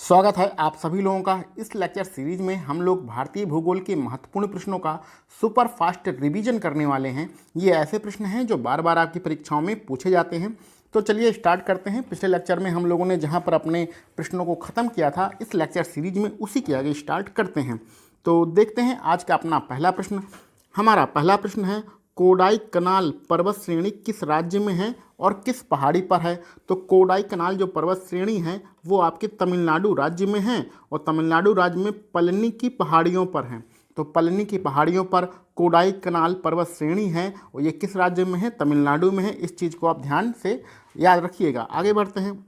स्वागत है आप सभी लोगों का इस लेक्चर सीरीज में। हम लोग भारतीय भूगोल के महत्वपूर्ण प्रश्नों का सुपर फास्ट रिवीजन करने वाले हैं। ये ऐसे प्रश्न हैं जो बार बार आपकी परीक्षाओं में पूछे जाते हैं। तो चलिए स्टार्ट करते हैं। पिछले लेक्चर में हम लोगों ने जहां पर अपने प्रश्नों को ख़त्म किया था, इस लेक्चर सीरीज में उसी के आगे स्टार्ट करते हैं। तो देखते हैं आज का अपना पहला प्रश्न। हमारा पहला प्रश्न है, कोडाई कनाल पर्वत श्रेणी किस राज्य में है और किस पहाड़ी पर है। तो कोडाई कनाल जो पर्वत श्रेणी है वो आपके तमिलनाडु राज्य में है और तमिलनाडु राज्य में पलनी की पहाड़ियों पर है। तो पलनी की पहाड़ियों पर कोडाई कनाल पर्वत श्रेणी है और ये किस राज्य में है? तमिलनाडु में है। इस चीज़ को आप ध्यान से याद रखिएगा। आगे बढ़ते हैं।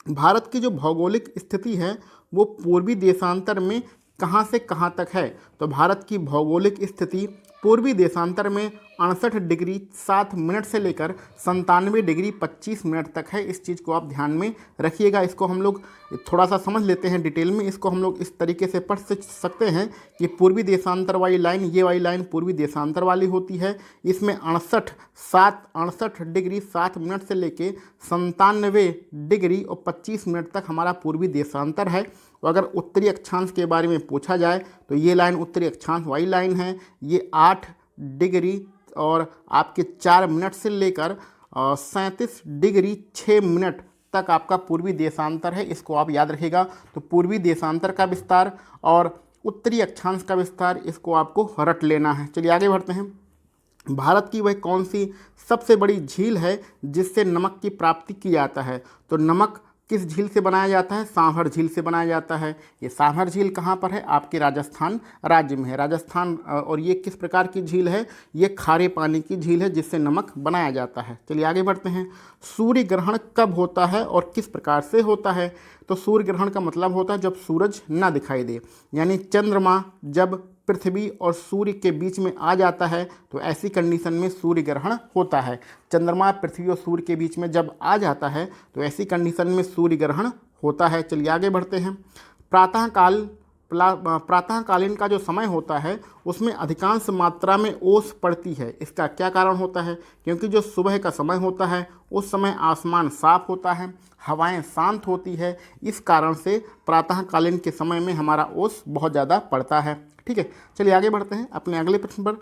भारत की जो भौगोलिक स्थिति है वो पूर्वी देशांतर में कहाँ से कहाँ तक है? तो भारत की भौगोलिक स्थिति पूर्वी देशांतर में 68 डिग्री 7 मिनट से लेकर 97 डिग्री 25 मिनट तक है। इस चीज़ को आप ध्यान में रखिएगा। इसको हम लोग थोड़ा सा समझ लेते हैं डिटेल में। इसको हम लोग इस तरीके से पढ़ सकते हैं कि पूर्वी देशांतर वाली लाइन, ये वाली लाइन पूर्वी देशांतर वाली होती है। इसमें 68 डिग्री 7 मिनट से लेके 97 डिग्री और 25 मिनट तक हमारा पूर्वी देशांतर है। तो अगर उत्तरी अक्षांश के बारे में पूछा जाए तो ये लाइन उत्तरी अक्षांश वाली लाइन है। ये 8 डिग्री और आपके 4 मिनट से लेकर 37 डिग्री 6 मिनट तक आपका पूर्वी देशांतर है। इसको आप याद रखिएगा। तो पूर्वी देशांतर का विस्तार और उत्तरी अक्षांश का विस्तार, इसको आपको रट लेना है। चलिए आगे बढ़ते हैं। भारत की वह कौन सी सबसे बड़ी झील है जिससे नमक की प्राप्ति की जाता है? तो नमक किस झील से बनाया जाता है? सांभर झील से बनाया जाता है। ये सांभर झील कहाँ पर है? आपके राजस्थान राज्य में है। राजस्थान। और ये किस प्रकार की झील है? ये खारे पानी की झील है जिससे नमक बनाया जाता है। चलिए आगे बढ़ते हैं। सूर्य ग्रहण कब होता है और किस प्रकार से होता है? तो सूर्य ग्रहण का मतलब होता है जब सूरज ना दिखाई दे, यानी चंद्रमा जब पृथ्वी और सूर्य के बीच में आ जाता है तो ऐसी कंडीशन में सूर्य ग्रहण होता है। चंद्रमा पृथ्वी और सूर्य के बीच में जब आ जाता है तो ऐसी कंडीशन में सूर्य ग्रहण होता है। चलिए आगे बढ़ते हैं। प्रातःकालीन का जो समय होता है उसमें अधिकांश मात्रा में ओस पड़ती है। इसका क्या कारण होता है? क्योंकि जो सुबह का समय होता है उस समय आसमान साफ होता है, हवाएं शांत होती है। इस कारण से प्रातःकालीन के समय में हमारा ओस बहुत ज़्यादा पड़ता है। ठीक है, चलिए आगे बढ़ते हैं अपने अगले प्रश्न पर।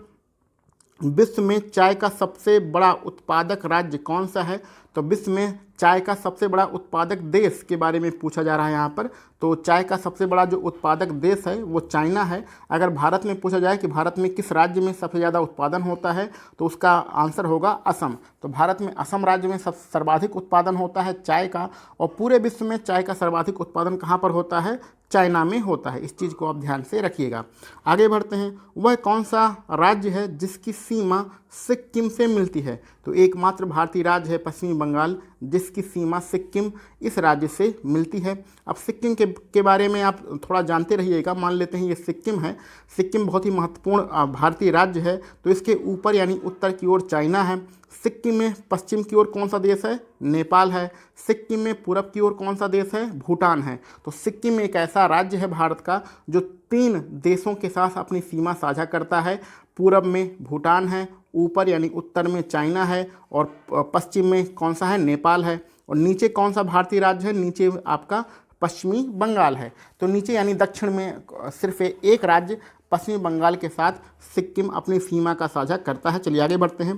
विश्व में चाय का सबसे बड़ा उत्पादक राज्य कौन सा है? तो विश्व में चाय का सबसे बड़ा उत्पादक देश के बारे में पूछा जा रहा है यहाँ पर। तो चाय का सबसे बड़ा जो उत्पादक देश है वो चाइना है। अगर भारत में पूछा जाए कि भारत में किस राज्य में सबसे ज़्यादा उत्पादन होता है तो उसका आंसर होगा असम। तो भारत में असम राज्य में सर्वाधिक उत्पादन होता है चाय का। और पूरे विश्व में चाय का सर्वाधिक उत्पादन कहाँ पर होता है? चाइना में होता है। इस चीज़ को आप ध्यान से रखिएगा। आगे बढ़ते हैं। वह कौन सा राज्य है जिसकी सीमा सिक्किम से मिलती है? तो एकमात्र भारतीय राज्य है पश्चिमी बंगाल जिसकी सीमा सिक्किम इस राज्य से मिलती है। अब सिक्किम के बारे में आप थोड़ा जानते रहिएगा। मान लेते हैं ये सिक्किम है। सिक्किम बहुत ही महत्वपूर्ण भारतीय राज्य है। तो इसके ऊपर यानी उत्तर की ओर चाइना है। सिक्किम में पश्चिम की ओर कौन सा देश है? नेपाल है। सिक्किम में पूरब की ओर कौन सा देश है? भूटान है। तो सिक्किम एक ऐसा राज्य है भारत का जो 3 देशों के साथ अपनी सीमा साझा करता है। पूरब में भूटान है, ऊपर यानी उत्तर में चाइना है और पश्चिम में कौन सा है? नेपाल है। और नीचे कौन सा भारतीय राज्य है? नीचे आपका पश्चिमी बंगाल है। तो नीचे यानी दक्षिण में सिर्फ एक राज्य पश्चिमी बंगाल के साथ सिक्किम अपनी सीमा का साझा करता है। चलिए आगे बढ़ते हैं।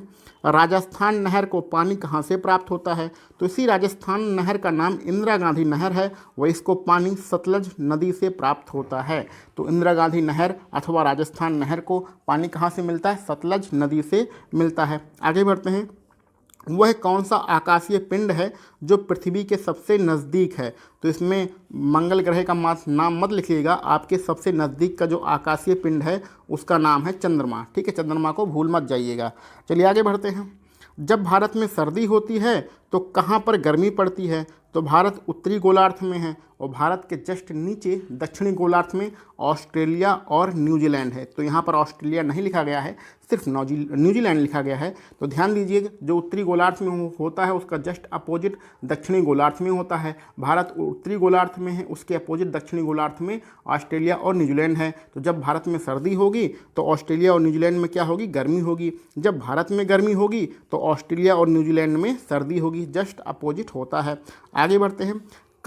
राजस्थान नहर को पानी कहाँ से प्राप्त होता है? तो इसी राजस्थान नहर का नाम इंदिरा गांधी नहर है। वह इसको पानी सतलज नदी से प्राप्त होता है। तो इंदिरा गांधी नहर अथवा राजस्थान नहर को पानी कहाँ से मिलता है? सतलज नदी से मिलता है। आगे बढ़ते हैं। वह कौन सा आकाशीय पिंड है जो पृथ्वी के सबसे नज़दीक है? तो इसमें मंगल ग्रह का नाम मत लिखिएगा। आपके सबसे नज़दीक का जो आकाशीय पिंड है उसका नाम है चंद्रमा। ठीक है, चंद्रमा को भूल मत जाइएगा। चलिए आगे बढ़ते हैं। जब भारत में सर्दी होती है तो कहाँ पर गर्मी पड़ती है? तो भारत उत्तरी गोलार्ध में है और भारत के जस्ट नीचे दक्षिणी गोलार्ध में ऑस्ट्रेलिया और न्यूजीलैंड है। तो यहाँ पर ऑस्ट्रेलिया नहीं लिखा गया है, सिर्फ न्यूजीलैंड लिखा गया है। तो ध्यान दीजिए, जो उत्तरी गोलार्ध में होता है उसका जस्ट अपोजिट दक्षिणी गोलार्ध में होता है। भारत उत्तरी गोलार्ध में है, उसके अपोजिट दक्षिणी गोलार्ध में ऑस्ट्रेलिया और न्यूजीलैंड है। तो जब भारत में सर्दी होगी तो ऑस्ट्रेलिया और न्यूजीलैंड में क्या होगी? गर्मी होगी। जब भारत में गर्मी होगी तो ऑस्ट्रेलिया और न्यूजीलैंड में सर्दी होगी। जस्ट अपोजिट होता है। आगे बढ़ते हैं।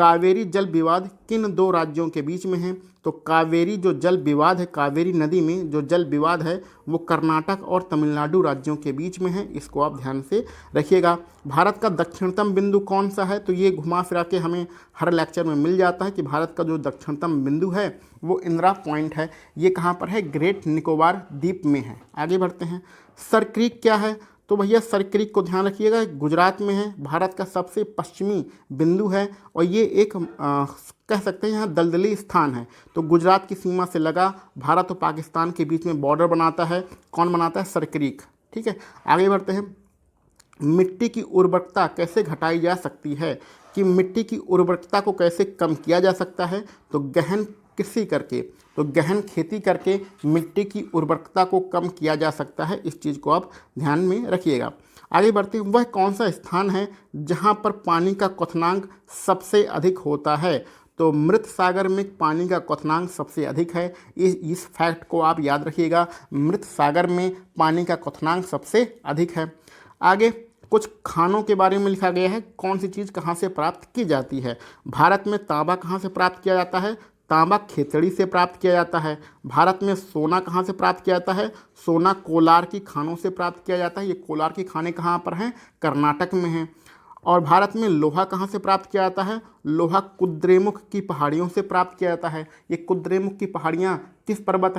कावेरी जल विवाद किन दो राज्यों के बीच में है? तो कावेरी जो जल विवाद है, कावेरी नदी में जो जल विवाद है वो कर्नाटक और तमिलनाडु राज्यों के बीच में है। इसको आप ध्यान से रखिएगा। भारत का दक्षिणतम बिंदु कौन सा है? तो ये घुमा फिरा के हमें हर लेक्चर में मिल जाता है कि भारत का जो दक्षिणतम बिंदु है वो इंदिरा पॉइंट है। ये कहाँ पर है? ग्रेट निकोबार द्वीप में है। आगे बढ़ते हैं। सर क्रीक क्या है? तो भैया सर क्रीक को ध्यान रखिएगा, गुजरात में है, भारत का सबसे पश्चिमी बिंदु है और ये एक कह सकते हैं यहाँ दलदली स्थान है। तो गुजरात की सीमा से लगा भारत और पाकिस्तान के बीच में बॉर्डर बनाता है। कौन बनाता है? Sir creek. ठीक है, आगे बढ़ते हैं। मिट्टी की उर्वरकता कैसे घटाई जा सकती है? कि मिट्टी की उर्वरकता को कैसे कम किया जा सकता है? तो गहन कृषि करके, तो गहन खेती करके मिट्टी की उर्वरकता को कम किया जा सकता है। इस चीज़ को आप ध्यान में रखिएगा। आगे बढ़ते हैं। वह कौन सा स्थान है जहाँ पर पानी का क्वथनांक सबसे अधिक होता है? तो मृत सागर में पानी का क्वथनांक सबसे अधिक है। इस फैक्ट को आप याद रखिएगा, मृत सागर में पानी का क्वथनांक सबसे अधिक है। आगे कुछ खानों के बारे में लिखा गया है, कौन सी चीज़ कहाँ से प्राप्त की जाती है। भारत में तांबा कहाँ से प्राप्त किया जाता है? तांबा खेतड़ी से प्राप्त किया जाता है। भारत में सोना कहाँ से प्राप्त किया जाता है? सोना कोलार की खानों से प्राप्त किया जाता है। ये कोलार की खानें कहाँ पर हैं? कर्नाटक में हैं। और भारत में लोहा कहाँ से प्राप्त किया जाता है? लोहा कुद्रेमुख की पहाड़ियों से प्राप्त किया जाता है। ये कुद्रेमुख की पहाड़ियाँ किस पर्वत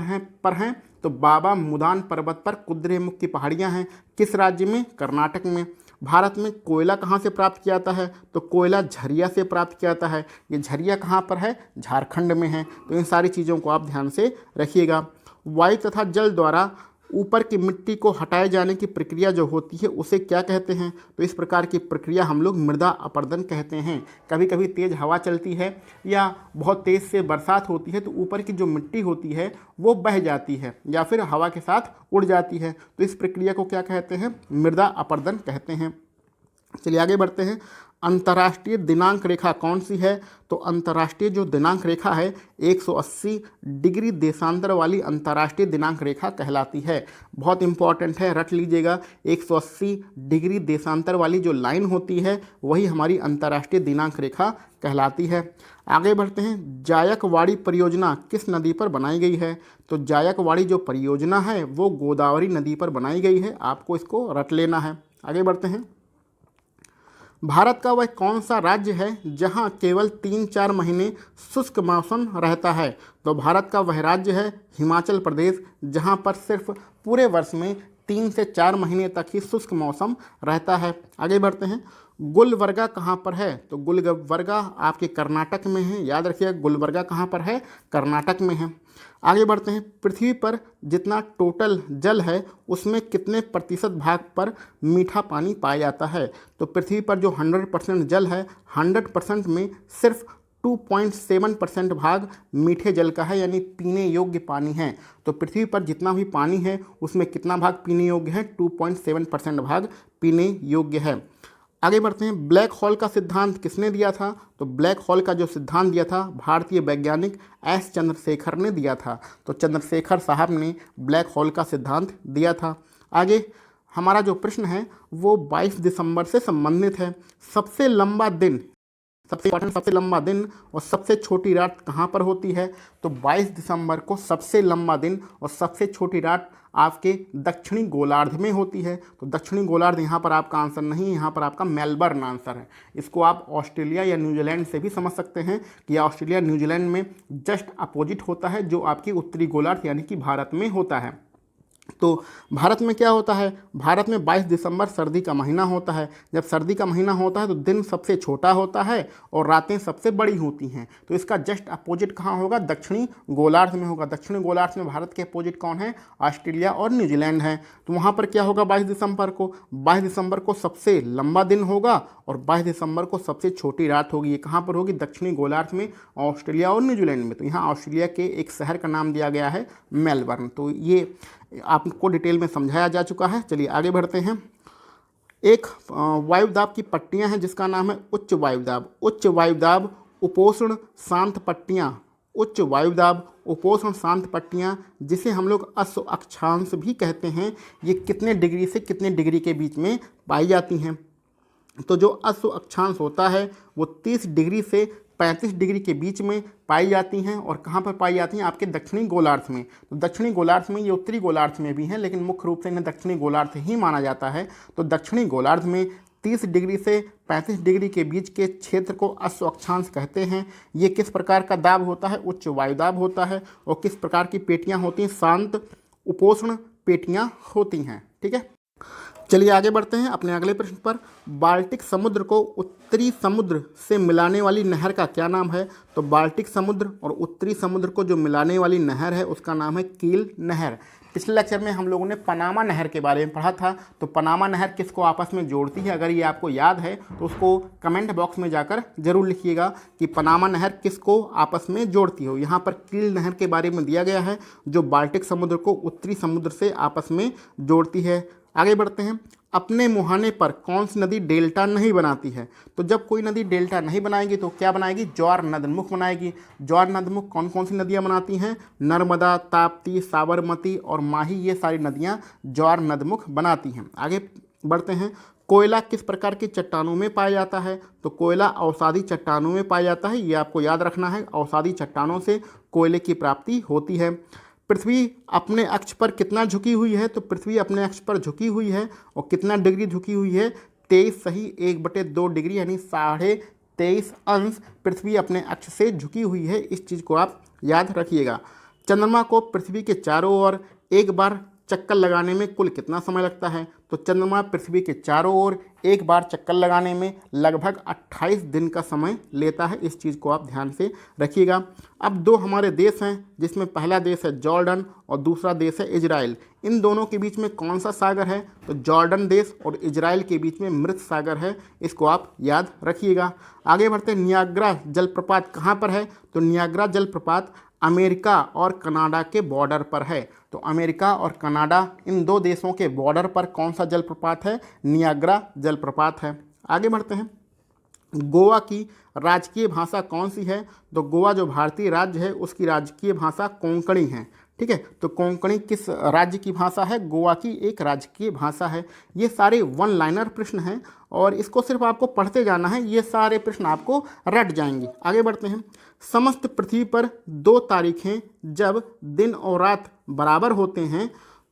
पर हैं? तो बाबा मुदान पर्वत पर कुद्रेमुख की पहाड़ियाँ हैं। किस राज्य में? कर्नाटक में। भारत में कोयला कहाँ से प्राप्त किया जाता है? तो कोयला झरिया से प्राप्त किया जाता है। ये झरिया कहाँ पर है? झारखंड में है। तो इन सारी चीज़ों को आप ध्यान से रखिएगा। वायु तथा जल द्वारा ऊपर की मिट्टी को हटाए जाने की प्रक्रिया जो होती है उसे क्या कहते हैं? तो इस प्रकार की प्रक्रिया हम लोग मृदा अपरदन कहते हैं। कभी कभी तेज़ हवा चलती है या बहुत तेज़ से बरसात होती है तो ऊपर की जो मिट्टी होती है वो बह जाती है या फिर हवा के साथ उड़ जाती है। तो इस प्रक्रिया को क्या कहते हैं? मृदा अपरदन कहते हैं। चलिए आगे बढ़ते हैं। अंतर्राष्ट्रीय दिनांक रेखा कौन सी है? तो अंतर्राष्ट्रीय जो दिनांक रेखा है 180 डिग्री देशांतर वाली अंतर्राष्ट्रीय दिनांक रेखा कहलाती है। बहुत इंपॉर्टेंट है, रट लीजिएगा। 180 डिग्री देशांतर वाली जो लाइन होती है वही हमारी अंतर्राष्ट्रीय दिनांक रेखा कहलाती है। आगे बढ़ते हैं। जायकवाड़ी परियोजना किस नदी पर बनाई गई है? तो जायकवाड़ी जो परियोजना है वो गोदावरी नदी पर बनाई गई है। आपको इसको रट लेना है। आगे बढ़ते हैं। भारत का वह कौन सा राज्य है जहां केवल 3-4 महीने शुष्क मौसम रहता है? तो भारत का वह राज्य है हिमाचल प्रदेश, जहां पर सिर्फ पूरे वर्ष में 3 से 4 महीने तक ही शुष्क मौसम रहता है। आगे बढ़ते हैं। गुलबर्गा कहाँ पर है? तो गुलबर्गा आपके कर्नाटक में है। याद रखिएगा, गुलबर्गा कहाँ पर है? कर्नाटक में है। आगे बढ़ते हैं। पृथ्वी पर जितना टोटल जल है उसमें कितने प्रतिशत भाग पर मीठा पानी पाया जाता है? तो पृथ्वी पर जो 100% जल है 100% में सिर्फ 2.7% भाग मीठे जल का है, यानी पीने योग्य पानी है। तो पृथ्वी पर जितना भी पानी है उसमें कितना भाग पीने योग्य है? 2.7% भाग पीने योग्य है। आगे बढ़ते हैं। ब्लैक होल का सिद्धांत किसने दिया था? तो ब्लैक होल का जो सिद्धांत दिया था भारतीय वैज्ञानिक एस चंद्रशेखर ने दिया था। तो चंद्रशेखर साहब ने ब्लैक होल का सिद्धांत दिया था। आगे हमारा जो प्रश्न है वो 22 दिसंबर से संबंधित है। सबसे लंबा दिन, सबसे इम्पॉर्टेंट, सबसे लंबा दिन और सबसे छोटी रात कहाँ पर होती है? तो 22 दिसंबर को सबसे लंबा दिन और सबसे छोटी रात आपके दक्षिणी गोलार्ध में होती है। तो दक्षिणी गोलार्ध यहाँ पर आपका आंसर नहीं है, यहाँ पर आपका मेलबर्न आंसर है। इसको आप ऑस्ट्रेलिया या न्यूजीलैंड से भी समझ सकते हैं कि ऑस्ट्रेलिया न्यूजीलैंड में जस्ट अपोजिट होता है जो आपकी उत्तरी गोलार्ध यानी कि भारत में होता है। तो भारत में क्या होता है? भारत में 22 दिसंबर सर्दी का महीना होता है। जब सर्दी का महीना होता है तो दिन सबसे छोटा होता है और रातें सबसे बड़ी होती हैं। तो इसका जस्ट अपोजिट कहाँ होगा? दक्षिणी गोलार्ध में होगा। दक्षिणी गोलार्ध में भारत के अपोजिट कौन है? ऑस्ट्रेलिया और न्यूजीलैंड है। तो वहाँ पर क्या होगा? 22 दिसंबर को 22 दिसंबर को सबसे लंबा दिन होगा और 22 दिसंबर को सबसे छोटी रात होगी। ये कहाँ पर होगी? दक्षिणी गोलार्ध में, ऑस्ट्रेलिया और न्यूजीलैंड में। तो यहाँ ऑस्ट्रेलिया के एक शहर का नाम दिया गया है मेलबर्न। तो ये आपको डिटेल में समझाया जा चुका है। चलिए आगे बढ़ते हैं। एक वायुदाब की पट्टियां हैं जिसका नाम है उच्च वायुदाब। उच्च वायुदाब उपोष्ण शांत पट्टियां, उच्च वायुदाब उपोष्ण शांत पट्टियां, जिसे हम लोग अश्व अक्षांश भी कहते हैं, ये कितने डिग्री से कितने डिग्री के बीच में पाई जाती हैं? तो जो अश्व अक्षांश होता है वो 30 डिग्री से 35 डिग्री के बीच में पाई जाती हैं। और कहाँ पर पाई जाती हैं? आपके दक्षिणी गोलार्ध में। तो दक्षिणी गोलार्ध में, ये उत्तरी गोलार्ध में भी हैं, लेकिन मुख्य रूप से इन्हें दक्षिणी गोलार्ध ही माना जाता है। तो दक्षिणी गोलार्ध में 30 डिग्री से 35 डिग्री के बीच के क्षेत्र को अश्व अक्षांश कहते हैं। ये किस प्रकार का दाब होता है? उच्च वायुदाब होता है। और किस प्रकार की पेटियाँ होती हैं? शांत उपोष्ण पेटियाँ होती हैं। ठीक है, चलिए आगे बढ़ते हैं अपने अगले प्रश्न पर। बाल्टिक समुद्र को उत्तरी समुद्र से मिलाने वाली नहर का क्या नाम है? तो बाल्टिक समुद्र और उत्तरी समुद्र को जो मिलाने वाली नहर है उसका नाम है कील नहर। पिछले लेक्चर में हम लोगों ने पनामा नहर के बारे में पढ़ा था। तो पनामा नहर किसको आपस में जोड़ती है? अगर ये आपको याद है तो उसको कमेंट बॉक्स में जाकर जरूर लिखिएगा कि पनामा नहर किसको आपस में जोड़ती हो। यहाँ पर कील नहर के बारे में दिया गया है, जो बाल्टिक समुद्र को उत्तरी समुद्र से आपस में जोड़ती है। आगे बढ़ते हैं। अपने मुहाने पर कौन सी नदी डेल्टा नहीं बनाती है? तो जब कोई नदी डेल्टा नहीं बनाएगी तो क्या बनाएगी? ज्वार नदमुख बनाएगी। ज्वार नदमुख कौन कौन सी नदियाँ बनाती हैं? नर्मदा, ताप्ती, साबरमती और माही, ये सारी नदियाँ ज्वार नदमुख बनाती हैं। आगे बढ़ते हैं। कोयला किस प्रकार की चट्टानों में पाया जाता है? तो कोयला अवसादी चट्टानों में पाया जाता है। ये आपको याद रखना है, अवसादी चट्टानों से कोयले की प्राप्ति होती है। पृथ्वी अपने अक्ष पर कितना झुकी हुई है? तो पृथ्वी अपने अक्ष पर झुकी हुई है। और कितना डिग्री झुकी हुई है? 23 सही 1/2 डिग्री, यानी 23.5 अंश पृथ्वी अपने अक्ष से झुकी हुई है। इस चीज़ को आप याद रखिएगा। चंद्रमा को पृथ्वी के चारों ओर एक बार चक्कर लगाने में कुल कितना समय लगता है? तो चंद्रमा पृथ्वी के चारों ओर एक बार चक्कर लगाने में लगभग 28 दिन का समय लेता है। इस चीज़ को आप ध्यान से रखिएगा। अब दो हमारे देश हैं, जिसमें पहला देश है जॉर्डन और दूसरा देश है इजराइल। इन दोनों के बीच में कौन सा सागर है? तो जॉर्डन देश और इजराइल के बीच में मृत सागर है। इसको आप याद रखिएगा। आगे बढ़ते हैं। नियाग्रा जलप्रपात कहाँ पर है? तो नियाग्रा जलप्रपात अमेरिका और कनाडा के बॉर्डर पर है। तो अमेरिका और कनाडा, इन दो देशों के बॉर्डर पर कौन सा जलप्रपात है? नियाग्रा जलप्रपात है। आगे बढ़ते हैं। गोवा की राजकीय भाषा कौन सी है? तो गोवा जो भारतीय राज्य है उसकी राजकीय भाषा कोंकणी है। ठीक है, तो कोंकणी किस राज्य की भाषा है? गोवा की एक राजकीय भाषा है। ये सारे वन लाइनर प्रश्न हैं और इसको सिर्फ आपको पढ़ते जाना है, ये सारे प्रश्न आपको रट जाएंगे। आगे बढ़ते हैं। समस्त पृथ्वी पर 2 तारीखें जब दिन और रात बराबर होते हैं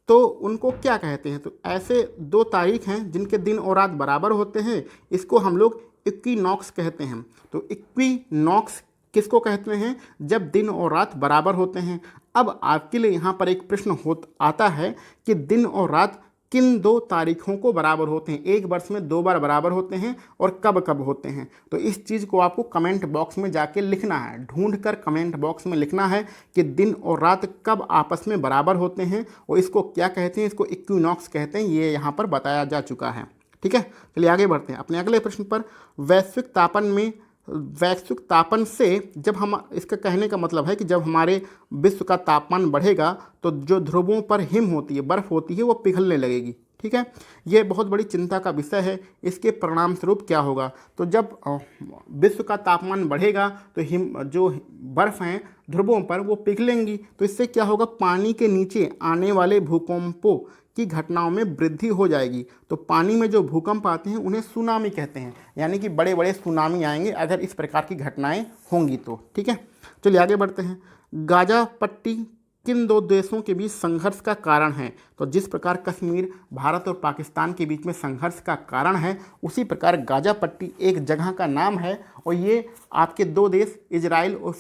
तो उनको क्या कहते हैं? तो ऐसे 2 तारीख हैं जिनके दिन और रात बराबर होते हैं, इसको हम लोग इक्विनॉक्स कहते हैं। तो इक्विनॉक्स किसको कहते हैं? जब दिन और रात बराबर होते हैं। अब आपके लिए यहाँ पर एक प्रश्न आता है कि दिन और रात किन 2 तारीखों को बराबर होते हैं? एक वर्ष में 2 बार बराबर होते हैं और कब कब होते हैं? तो इस चीज़ को आपको कमेंट बॉक्स में जाके लिखना है, ढूंढकर कमेंट बॉक्स में लिखना है कि दिन और रात कब आपस में बराबर होते हैं और इसको क्या कहते हैं? इसको इक्विनॉक्स कहते हैं। ये यहाँ पर बताया जा चुका है। ठीक है, चलिए आगे बढ़ते हैं अपने अगले प्रश्न पर। वैश्विक तापन से जब हम, इसका कहने का मतलब है कि जब हमारे विश्व का तापमान बढ़ेगा तो जो ध्रुवों पर हिम होती है, बर्फ़ होती है, वो पिघलने लगेगी। ठीक है, ये बहुत बड़ी चिंता का विषय है। इसके परिणाम स्वरूप क्या होगा? तो जब विश्व का तापमान बढ़ेगा तो जो बर्फ़ हैं ध्रुवों पर वो पिघलेंगी। तो इससे क्या होगा? पानी के नीचे आने वाले भूकंपों की घटनाओं में वृद्धि हो जाएगी। तो पानी में जो भूकंप आते हैं उन्हें सुनामी कहते हैं, यानी कि बड़े बड़े सुनामी आएंगे अगर इस प्रकार की घटनाएं होंगी तो। ठीक है, चलिए आगे बढ़ते हैं। गाजा पट्टी किन 2 देशों के बीच संघर्ष का कारण है? तो जिस प्रकार कश्मीर भारत और पाकिस्तान के बीच में संघर्ष का कारण है, उसी प्रकार गाजा पट्टी एक जगह का नाम है और ये आपके 2 देश इजराइल और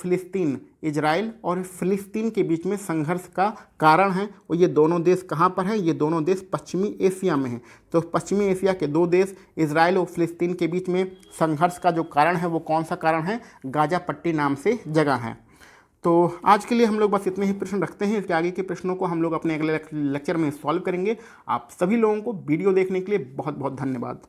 फ़िलिस्तीन के बीच में संघर्ष का कारण है। और ये दोनों देश कहाँ पर हैं? ये दोनों देश पश्चिमी एशिया में हैं। तो पश्चिमी एशिया के 2 देश इजराइल और फ़िलिस्तीन के बीच में संघर्ष का जो कारण है वो कौन सा कारण है? गाजा पट्टी नाम से जगह है। तो आज के लिए हम लोग बस इतने ही प्रश्न रखते हैं। इसके आगे के प्रश्नों को हम लोग अपने अगले लेक्चर में सॉल्व करेंगे। आप सभी लोगों को वीडियो देखने के लिए बहुत बहुत धन्यवाद।